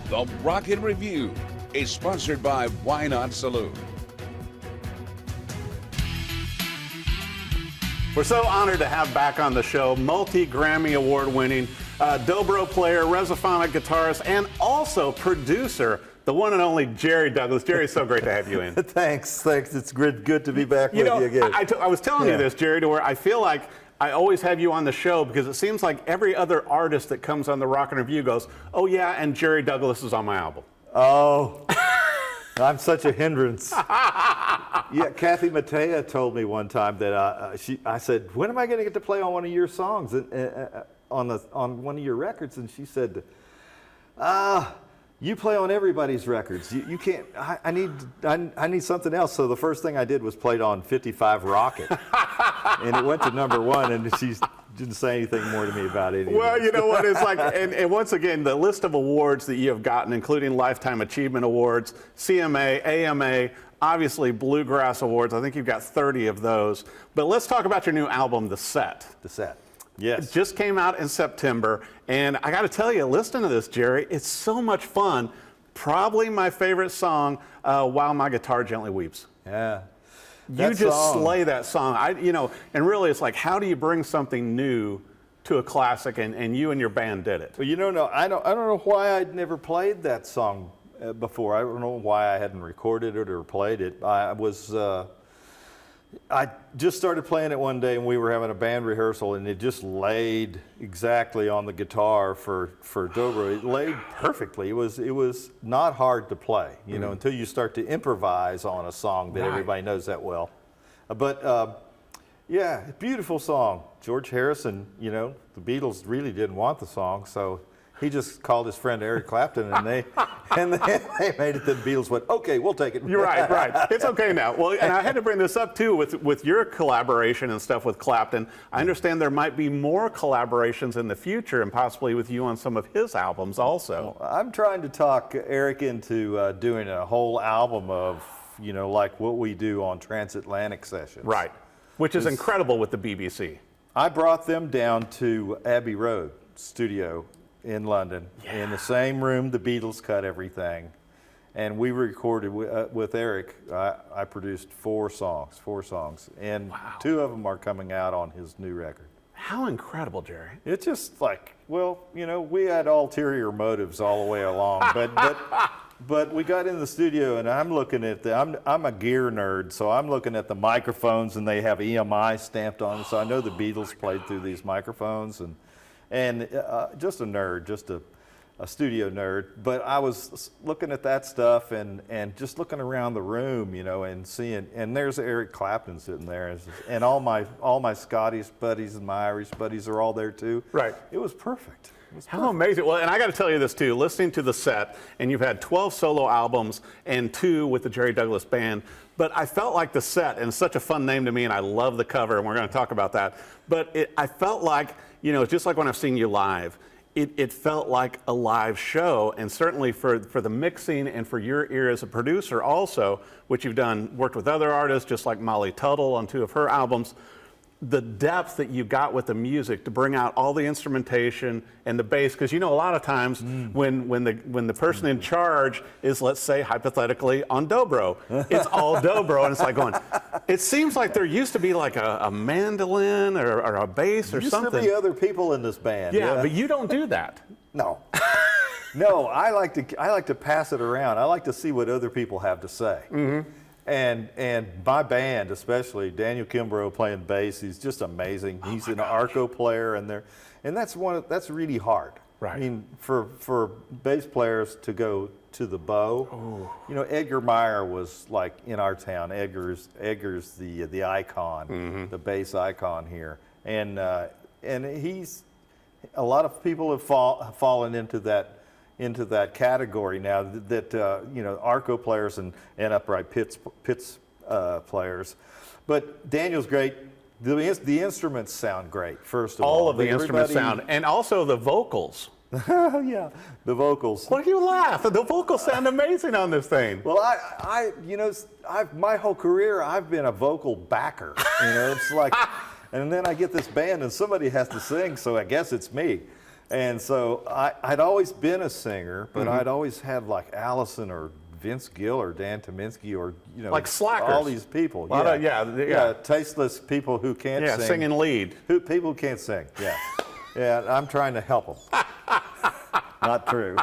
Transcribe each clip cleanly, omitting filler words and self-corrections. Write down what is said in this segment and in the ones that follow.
The Rocket Review is sponsored by Why Not Saloon. We're so honored to have back on the show multi-Grammy award-winning Dobro player, resophonic guitarist, and also producer, the one and only Jerry Douglas. Jerry, it's so great to have you in. Thanks. It's good to be back with you again. I was telling you this, Jerry, to where I feel like I always have you on the show because it seems like every other artist that comes on the Rock and Review goes, oh yeah, and Jerry Douglas is on my album. Oh, I'm such a hindrance. Yeah, Kathy Mattea told me one time that I said, when am I going to get to play on one of your songs, on one of your records? And she said, you play on everybody's records. You can't. I need something else. So the first thing I did was played on 55 Rocket, and it went to #1. And she didn't say anything more to me about it. Well, you know what? It's like, and once again, the list of awards that you have gotten, including Lifetime Achievement Awards, CMA, AMA, obviously Bluegrass Awards. I think you've got 30 of those. But let's talk about your new album, The Set. The Set. Yes. It just came out in September, and I got to tell you, listening to this, Jerry, it's so much fun. Probably my favorite song, While My Guitar Gently Weeps. Yeah. You just slay that song. And really it's like, how do you bring something new to a classic, and you and your band did it? Well, I don't know why I'd never played that song before. I don't know why I hadn't recorded it or played it. I just started playing it one day, and we were having a band rehearsal, and it just laid exactly on the guitar for Dobro. It laid perfectly. It was not hard to play, until you start to improvise on a song that everybody knows that well. But yeah, beautiful song. George Harrison, the Beatles really didn't want the song, so he just called his friend Eric Clapton, and they made it. The Beatles went, okay, we'll take it. You're right. It's okay now. Well, and I had to bring this up too with your collaboration and stuff with Clapton. I understand there might be more collaborations in the future, and possibly with you on some of his albums also. Well, I'm trying to talk Eric into doing a whole album of, like what we do on Transatlantic Sessions. Right, which is incredible with the BBC. I brought them down to Abbey Road studio in London, in the same room the Beatles cut everything, and we recorded with Eric. I produced four songs, and two of them are coming out on his new record. How incredible, Jerry! It's just like, well, we had ulterior motives all the way along, but we got in the studio, and I'm looking at I'm a gear nerd, so I'm looking at the microphones, and they have EMI stamped on them, so I know the Beatles played through these microphones, and just a nerd, just a studio nerd. But I was looking at that stuff and just looking around the room, and seeing, and there's Eric Clapton sitting there, and all my Scottish buddies and my Irish buddies are all there too. Right. It was perfect. How amazing. Well, and I got to tell you this too, listening to The Set, and you've had 12 solo albums and 2 with the Jerry Douglas Band, but I felt like The Set, and it's such a fun name to me, and I love the cover, and we're going to talk about that, but I felt like, just like when I've seen you live, it felt like a live show, and certainly for the mixing and for your ear as a producer also, which you've worked with other artists, just like Molly Tuttle on 2 of her albums, the depth that you got with the music to bring out all the instrumentation and the bass, because a lot of times when the person in charge is, let's say hypothetically, on Dobro, it's all Dobro, and it's like going, it seems like there used to be like a mandolin or a bass or something. There used to be other people in this band. Yeah, but you don't do that. No. No, I like to pass it around. I like to see what other people have to say. Mm-hmm. And my band, especially Daniel Kimbrough playing bass, he's just amazing. He's an arco player, and that's really hard. Right. I mean, for bass players to go to the bow. Edgar Meyer was like in our town. Edgar's the icon, the bass icon here, and he's, a lot of people have fallen into that category now, that arco players and upright pits players. But Daniel's great. The instruments sound great, first of all. All of the instruments sound, and also the vocals. Yeah, the vocals. Why do you laugh? The vocals sound amazing on this thing. Well, my whole career I've been a vocal backer. It's like, and then I get this band and somebody has to sing, so I guess it's me. And so I'd always been a singer, but I'd always had like Alison or Vince Gill or Dan Tominski or, you know, like slackers. all these people. Tasteless people who can't sing. Sing and lead. People who can't sing. Yeah. Yeah, I'm trying to help them. Not true.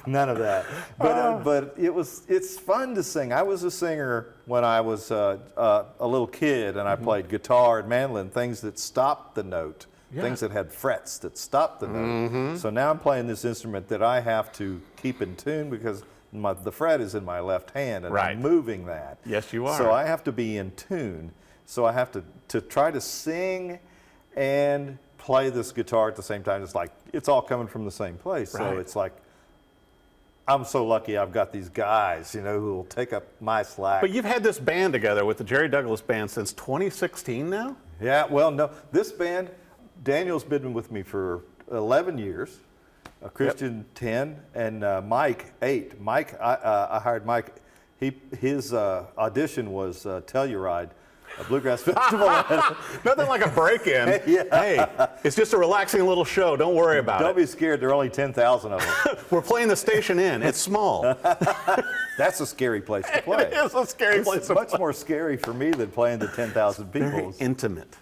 None of that. But it's fun to sing. I was a singer when I was a little kid, and I played guitar and mandolin, things that stopped the note. Yeah. Things that had frets that stopped the note. So now I'm playing this instrument that I have to keep in tune because the fret is in my left hand and I'm moving that. Yes, you are. So I have to be in tune. So I have to try to sing and play this guitar at the same time. It's like it's all coming from the same place. So it's like I'm so lucky I've got these guys, you know, who will take up my slack. But you've had this band together with the Jerry Douglas Band since 2016 now? Yeah, well, no, this band, Daniel's been with me for 11 years, Christian 10, and Mike 8. Mike, I hired Mike. His audition was Telluride, a bluegrass festival. Nothing like a break-in. Hey, it's just a relaxing little show. Don't worry about it. Don't be scared. There are only 10,000 of them. We're playing the Station Inn. It's small. That's a scary place to play. It is a scary place to play. It's much more scary for me than playing to 10,000 people. Very intimate.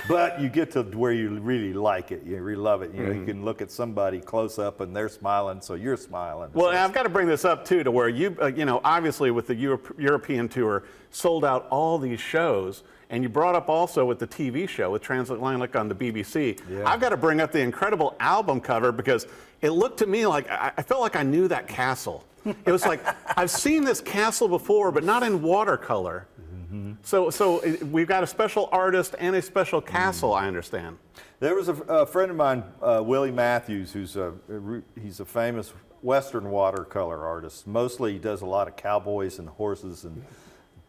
But you get to where you really like it. You really love it. You know, you can look at somebody close up and they're smiling, so you're smiling. Well, I've got to bring this up too, to where you, you know, obviously with the European tour, sold out all these shows. And you brought up also with the TV show with Transatlantic on the BBC. Yeah. I've got to bring up the incredible album cover because it looked to me like I felt like I knew that castle. It was like, I've seen this castle before, but not in watercolor. So we've got a special artist and a special castle, I understand. There was a friend of mine, Willie Matthews, he's a famous Western watercolor artist. Mostly he does a lot of cowboys and horses and,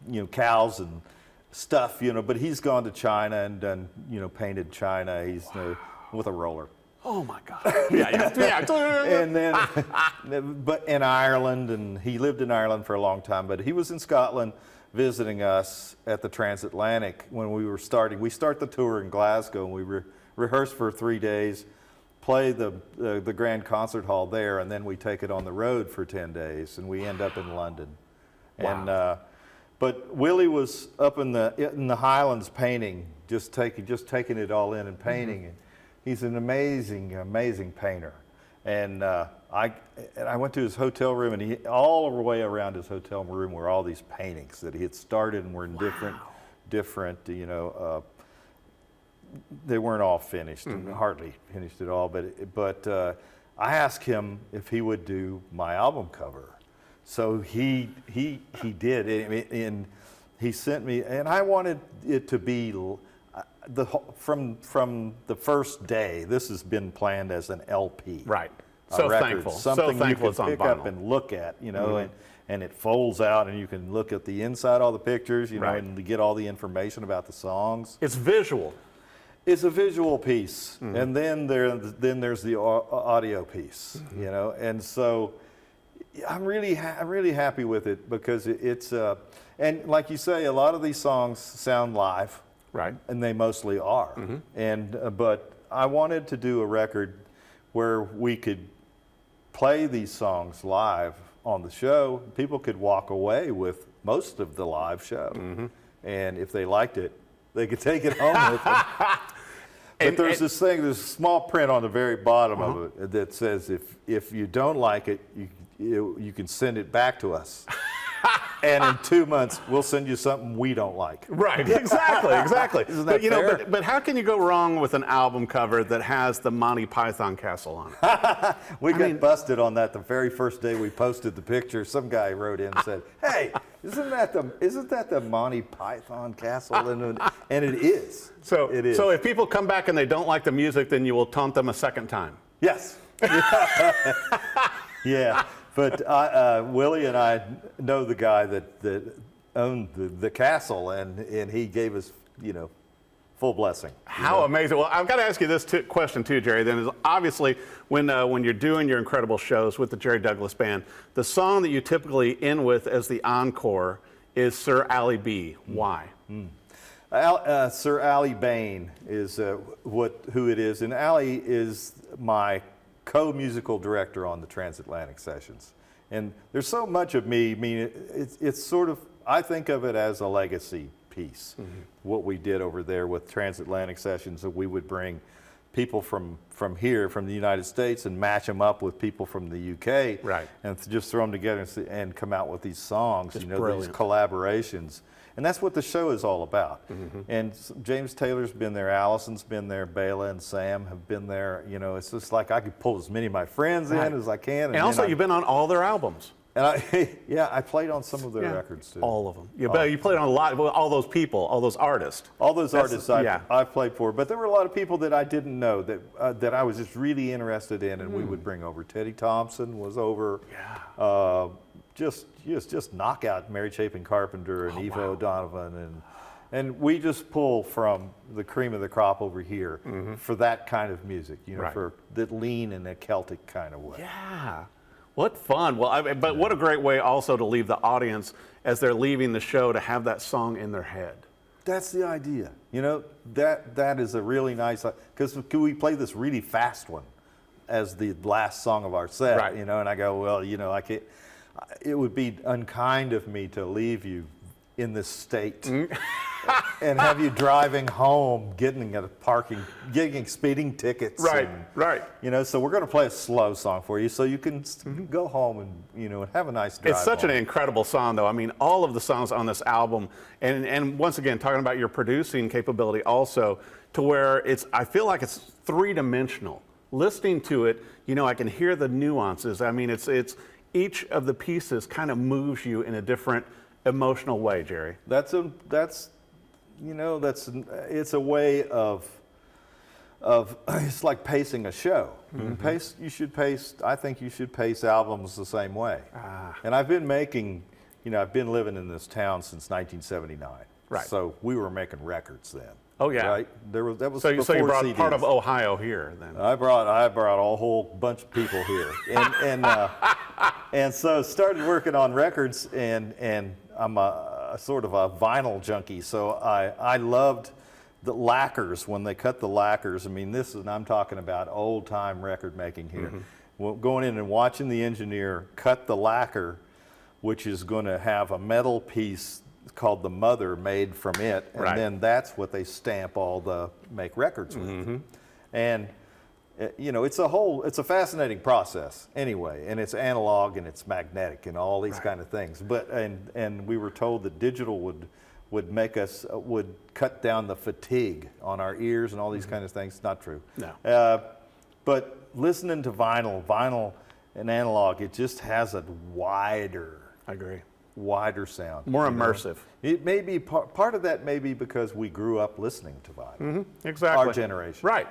you know, cows and stuff, you know, but he's gone to China and done, you know, painted China. He's with a roller. Oh my God. Yeah. And then, but in Ireland, and he lived in Ireland for a long time, but he was in Scotland visiting us at the Transatlantic when we were starting. We start the tour in Glasgow and we rehearse for 3 days, play the Grand Concert Hall there, and then we take it on the road for 10 days and we end up in London. Wow. And, but Willie was up in the Highlands painting, just taking it all in and painting. And he's an amazing painter. And I went to his hotel room, and all the way around his hotel room were all these paintings that he had started and were in different, you know, they weren't all finished, and hardly finished at all. But I asked him if he would do my album cover. So he did, and he sent me, and I wanted it to be from the first day. This has been planned as an LP, right? So thankful, something so thankful you can pick up and look at, you know, and it folds out, and you can look at the inside, all the pictures, you know, and get all the information about the songs. It's visual. It's a visual piece, and then there's the audio piece, you know, and so. I'm really happy with it because it's and like you say, a lot of these songs sound live, right? And they mostly are. And but I wanted to do a record where we could play these songs live on the show. People could walk away with most of the live show, and if they liked it, they could take it home with them. But there's this thing, there's a small print on the very bottom of it that says if you don't like it, you can send it back to us. And in 2 months, we'll send you something we don't like. Right, exactly. Isn't that fair? But how can you go wrong with an album cover that has the Monty Python castle on it? We got busted on that the very first day we posted the picture. Some guy wrote in and said, "Hey, isn't that the Monty Python castle?" And it is. So it is. So if people come back and they don't like the music, then you will taunt them a second time. Yes. Yeah. But Willie and I know the guy that owned the castle, and he gave us, you know, full blessing. How amazing! Well, I've got to ask you this question too, Jerry. Then is obviously when you're doing your incredible shows with the Jerry Douglas Band, the song that you typically end with as the encore is Sir Aly B. Why? Sir Aly Bain is who it is, and Aly is my co-musical director on the Transatlantic Sessions. And there's so much of me, I mean, it's sort of, I think of it as a legacy piece, what we did over there with Transatlantic Sessions, that we would bring people from here, from the United States, and match them up with people from the UK, right, and just throw them together and come out with these songs, just you know, brilliant. these collaborations. And that's what the show is all about. And James Taylor's been there, Alison's been there, Bela and Sam have been there. You know, it's just like I could pull as many of my friends in as I can. And also, you've been on all their albums. And I played on some of their records too. All of them. You played on a lot, all those people, all those artists. All those artists I've played for. But there were a lot of people that I didn't know that I was just really interested in, and we would bring over. Teddy Thompson was over. Yeah. Just knockout Mary Chapin Carpenter and Eva O'Donovan, and we just pull from the cream of the crop over here for that kind of music, you know, for that lean in a Celtic kind of way. Yeah. What fun. Well, but what a great way also to leave the audience as they're leaving the show to have that song in their head. That's the idea. You know, that is a really nice, because we play this really fast one as the last song of our set, you know, and I go, well, you know, I can't, it would be unkind of me to leave you in this state and have you driving home, getting speeding tickets. Right. You know, so we're going to play a slow song for you so you can go home and, you know, have a nice drive. It's such home. an incredible song, though. I mean, all of the songs on this album, and once again, talking about your producing capability also, to where I feel like it's three-dimensional. Listening to it, you know, I can hear the nuances. I mean, it's each of the pieces kind of moves you in a different emotional way, Jerry. It's a way of it's like pacing a show. I think you should pace albums the same way. And I've been living in this town since 1979. Right. So we were making records then. Oh yeah. Right. That was so before you brought CDs. part of Ohio here then. I brought a whole bunch of people here, and so started working on records, and I'm a sort of a vinyl junkie, so I loved the lacquers when they cut the lacquers. I mean, I'm talking about old time record making here. Well, going in and watching the engineer cut the lacquer, which is going to have a metal piece called the mother made from it, and then that's what they stamp make records with. And you know, it's a fascinating process anyway, and it's analog and it's magnetic and all these kind of things. But and we were told that digital would cut down the fatigue on our ears and all these kind of things. It's not true. No. But listening to vinyl and analog, it just has a wider sound, more immersive. It may be part of that may be because we grew up listening to vinyl. Exactly. Our generation. Right.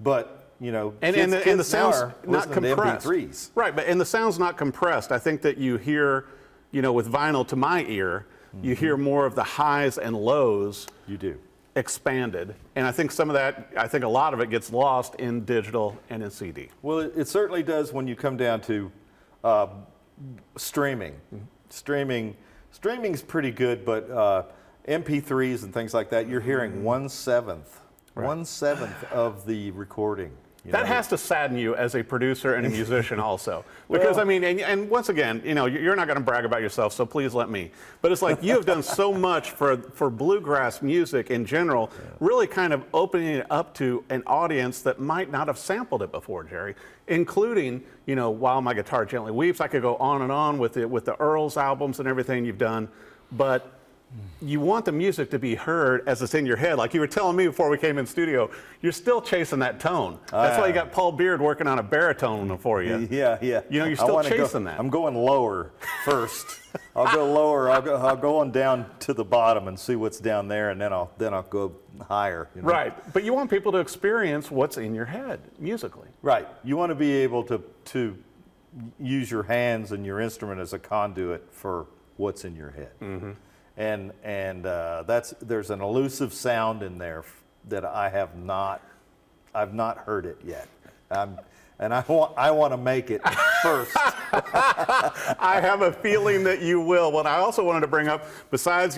But you know, and the sound's not compressed. MP3s. Right, and the sound's not compressed. I think that you hear, you know, with vinyl to my ear, you hear more of the highs and lows. You do. Expanded, and I think a lot of it gets lost in digital and in CD. Well, it certainly does when you come down to streaming. Streaming's pretty good, but MP3s and things like that, you're hearing 1/7 of the recording. That has to sadden you as a producer and a musician also. Because, I mean, and once again, you know, you're not going to brag about yourself, so please let me. But it's like you have done so much for bluegrass music in general, really kind of opening it up to an audience that might not have sampled it before, Jerry, including, you know, While My Guitar Gently Weeps. I could go on and on with the Earls albums and everything you've done, but you want the music to be heard as it's in your head. Like you were telling me before we came in studio, you're still chasing that tone. That's why you got Paul Beard working on a baritone for you. Yeah. You know, you're still chasing that. I'm going lower first. I'll go lower. I'll go on down to the bottom and see what's down there, and then I'll go higher. You know? Right, but you want people to experience what's in your head musically. Right. You want to be able to use your hands and your instrument as a conduit for what's in your head. And there's an elusive sound in there that I've not heard it yet. And I want to make it first. I have a feeling that you will. What I also wanted to bring up, besides,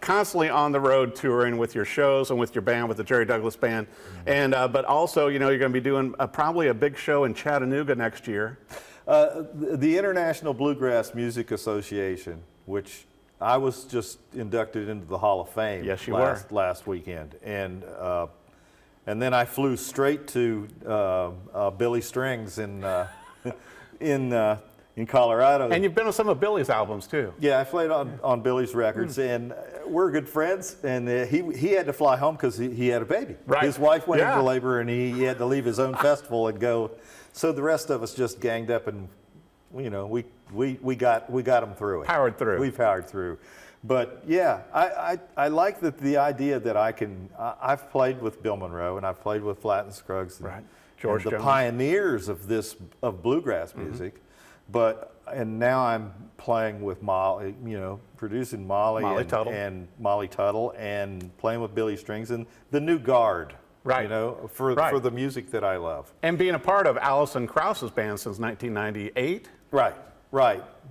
constantly on the road touring with your shows and with your band, with the Jerry Douglas Band, and but also, you're going to be doing probably a big show in Chattanooga next year. The International Bluegrass Music Association, which I was just inducted into the Hall of Fame. Yes, you were. Last weekend, and then I flew straight to Billy Strings in Colorado. And you've been on some of Billy's albums too. Yeah, I played on Billy's records, and we're good friends. And he had to fly home because he had a baby. Right. His wife went into labor, and he had to leave his own festival and go. So the rest of us just ganged up, and we got him through it. Powered through. We powered through. But yeah, I like the idea that I've played with Bill Monroe, and I've played with Flatt and Scruggs, right? George the Jones. Pioneers of bluegrass music. And now I'm playing with Molly, producing Molly Tuttle. and Molly Tuttle, and playing with Billy Strings and the new guard. Right. For the music that I love. And being a part of Alison Kraus's band since 1998. Right.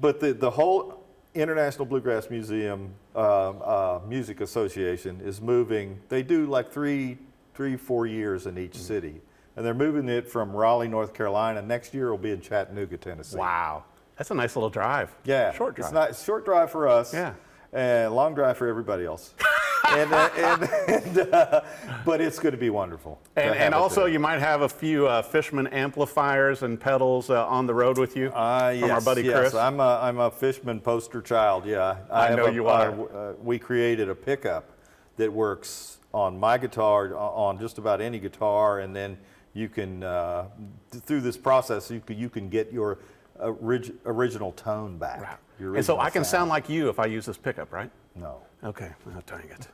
But the whole International Bluegrass Museum Music Association is moving. They do like 4 years in each city. And they're moving it from Raleigh, North Carolina. Next year it'll be in Chattanooga, Tennessee. Wow. That's a nice little drive. Yeah. Short drive. It's not short drive for us. Yeah. And long drive for everybody else. But it's going to be wonderful. And also, you might have a few Fishman amplifiers and pedals on the road with you from our buddy Chris. Yes, I'm a Fishman poster child. Yeah, I know you are. We created a pickup that works on my guitar, on just about any guitar, and then you can through this process you can get your original tone back. Right. Your And so I can sound. sound like you if I use this pickup, right? No. Okay, oh, dang it.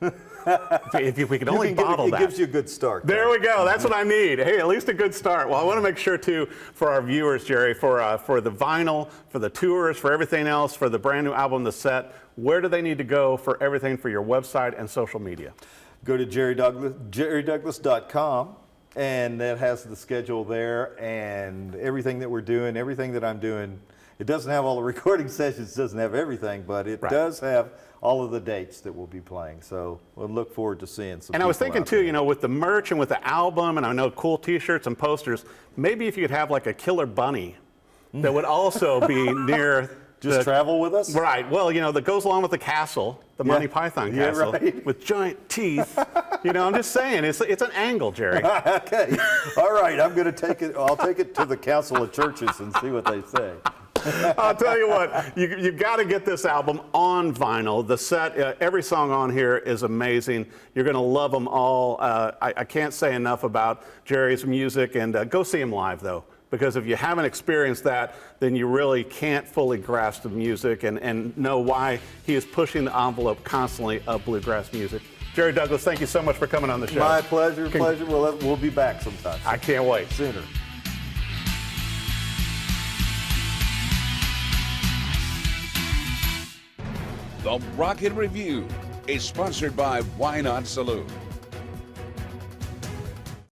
if we could only bottle that. It gives you a good start. There we go. That's what I need. Hey, at least a good start. Well, I want to make sure, too, for our viewers, Jerry, for the vinyl, for the tours, for everything else, for the brand new album, The Set, where do they need to go for everything for your website and social media? Go to jerrydouglas.com, and that has the schedule there and everything that we're doing, everything that I'm doing. It doesn't have all the recording sessions, doesn't have everything, but it does have all of the dates that we'll be playing. So we'll look forward to seeing some. And I was thinking too, with the merch and with the album, and I know cool T-shirts and posters, maybe if you could have like a killer bunny that would also be near. Just travel with us? Right. Well, that goes along with the castle, the Monty Python castle, with giant teeth. I'm just saying, it's an angle, Jerry. Okay. All right. I'm going to take it. I'll take it to the Council of Churches and see what they say. I'll tell you what, you've got to get this album on vinyl. The Set, every song on here is amazing. You're going to love them all. I can't say enough about Jerry's music, and go see him live, though. Because if you haven't experienced that, then you really can't fully grasp the music and know why he is pushing the envelope constantly of bluegrass music. Jerry Douglas, thank you so much for coming on the show. My pleasure, pleasure. We'll be back sometime. I can't wait. Sooner. The Rocket Review is sponsored by Why Not Saloon.